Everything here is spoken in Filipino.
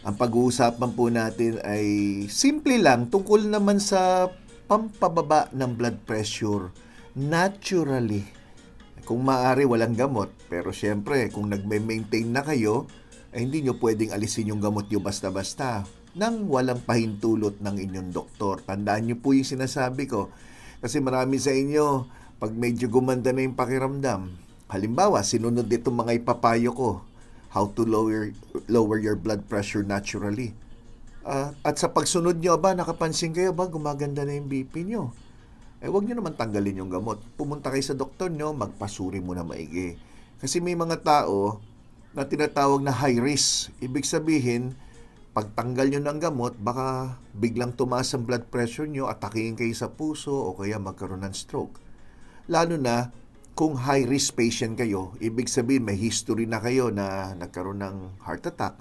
Ang pag-uusapan po natin ay simple lang, tungkol naman sa pampababa ng blood pressure naturally. Kung maaari, walang gamot. Pero syempre, kung nagme-maintain na kayo, ay hindi nyo pwedeng alisin yung gamot nyo basta-basta nang walang pahintulot ng inyong doktor. Tandaan nyo po yung sinasabi ko. Kasi marami sa inyo, pag medyo gumanda na yung pakiramdam, halimbawa, sinunod itong mga ipapayo ko, how to lower your blood pressure naturally. At sa pagsunod nyo, nakapansin kayo gumaganda na yung BP nyo. Huwag nyo naman tanggalin yung gamot. Pumunta kayo sa doktor nyo, magpasuri muna maigi. Kasi may mga tao na tinatawag na high risk. Ibig sabihin, pagtanggal nyo ng gamot, baka biglang tumaas ang blood pressure nyo, atakihin kayo sa puso o kaya magkaroon ng stroke. Lalo na kung high risk patient kayo, ibig sabihin may history na kayo na nagkaroon ng heart attack